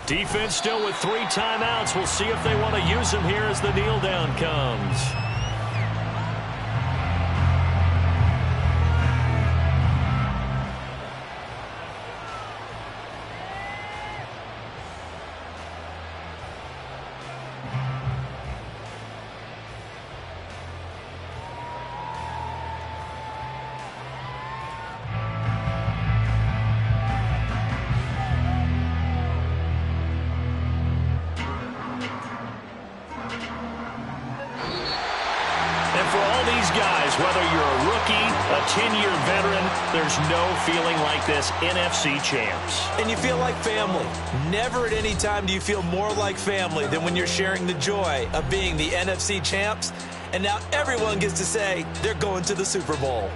Speaker 4: Defense still with 3 timeouts. We'll see if they want to use them here as the kneel down comes. Whether you're a rookie, a 10-year veteran, there's no feeling like this NFC champs.
Speaker 5: And you feel like family. Never at any time do you feel more like family than when you're sharing the joy of being the NFC champs. And now everyone gets to say they're going to the Super Bowl.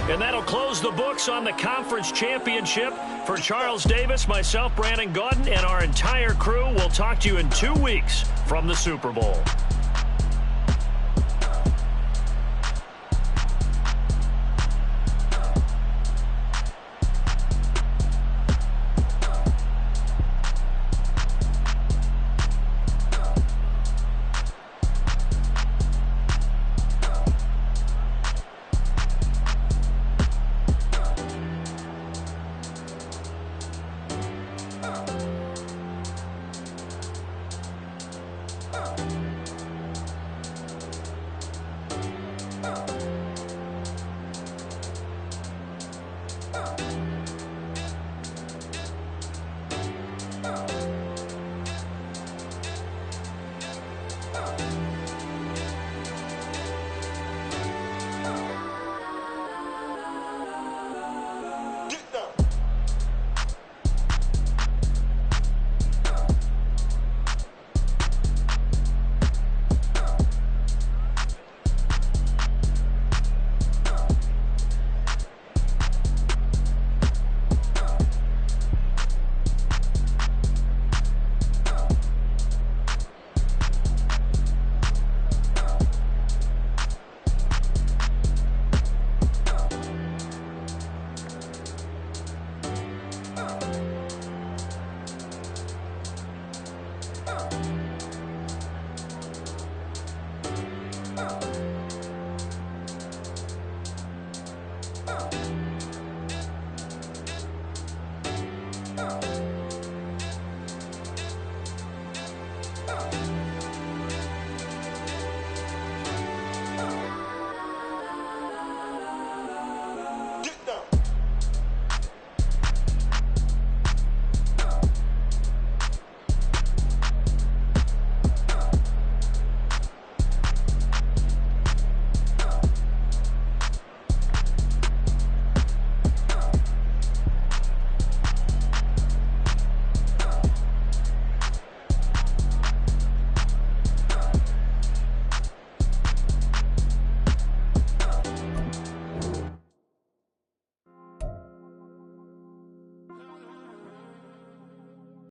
Speaker 4: And that'll close the books on the conference championship. For Charles Davis, myself, Brandon Gaudin, and our entire crew, we'll talk to you in 2 weeks from the Super Bowl.